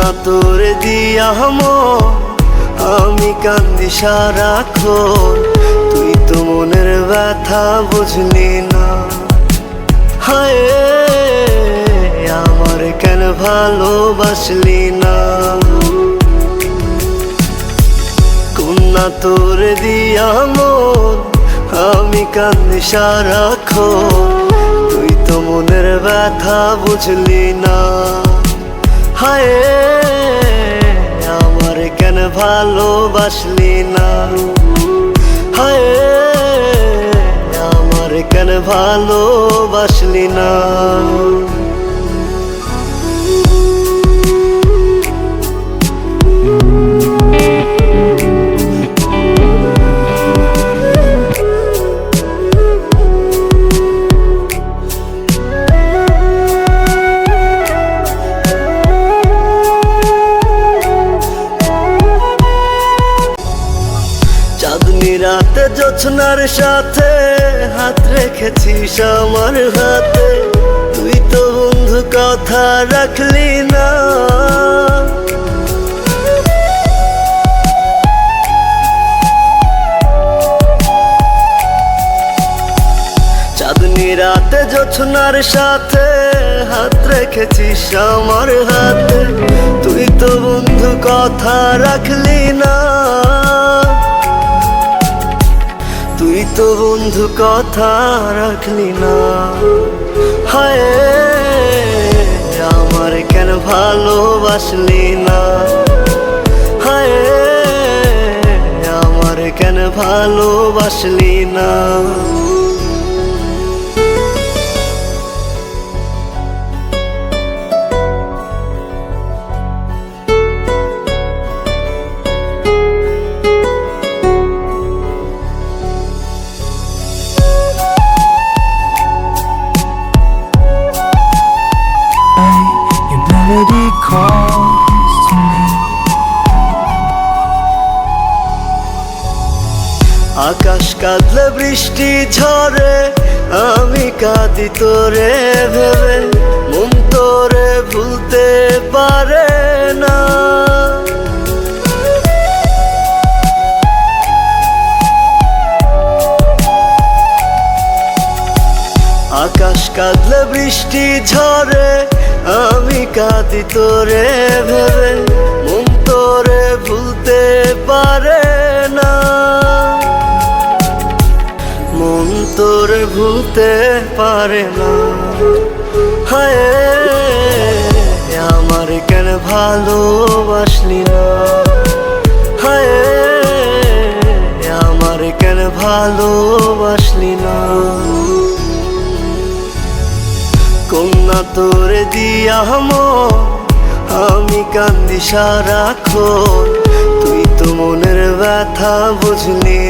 কন্যা তোরে দিয়া মন আমি কান্দি সারাক্ষণ, তুই তো মনের ব্যথা বুঝলি না। হায় আমার কেন ভালোবাসলি না। কন্যা তোরে দিয়া মন আমি কান্দি সারাক্ষণ, তুই তো মনের ব্যথা বুঝলি না। হায় আমার কেন ভালোবাসলি না। হায় আমার কেন ভালোবাসলি না। চাঁদনি রাতে জোছনার সাথে হাত রেখেছিস আমার হাতে, তুই তো বন্ধু কথা রাখলি না। চাঁদনি রাতে জোছনার সাথে হাত রেখেছিস আমার হাতে, তুই তো বন্ধু কথা রাখলি না। তুই তো বন্ধু কথা রাখলি না। হায় আমার কেন ভালোবাসলি না। হায় আমার কেন ভালোবাসলি না। Melody calls to me. আকাশ কাঁদলে বৃষ্টি ঝরে আমি কাঁদি তোরে ভেবে, মন তোরে ভুলতে পারে না। আকাশ কাঁদলে বৃষ্টি ঝরে আমি কাঁদি তোরে ভেবে, মন তোরে ভুলতে পারে না। মন তোরে ভুলতে পারে না। হায় আমার কেন ভালোবাসলি না। হায় আমার কেন ভালোবাসলি না। কন্যা তোরে দিয়া মন আমি কান্দি সারাক্ষণ, তুই তো মনের ব্যথা বুঝলি।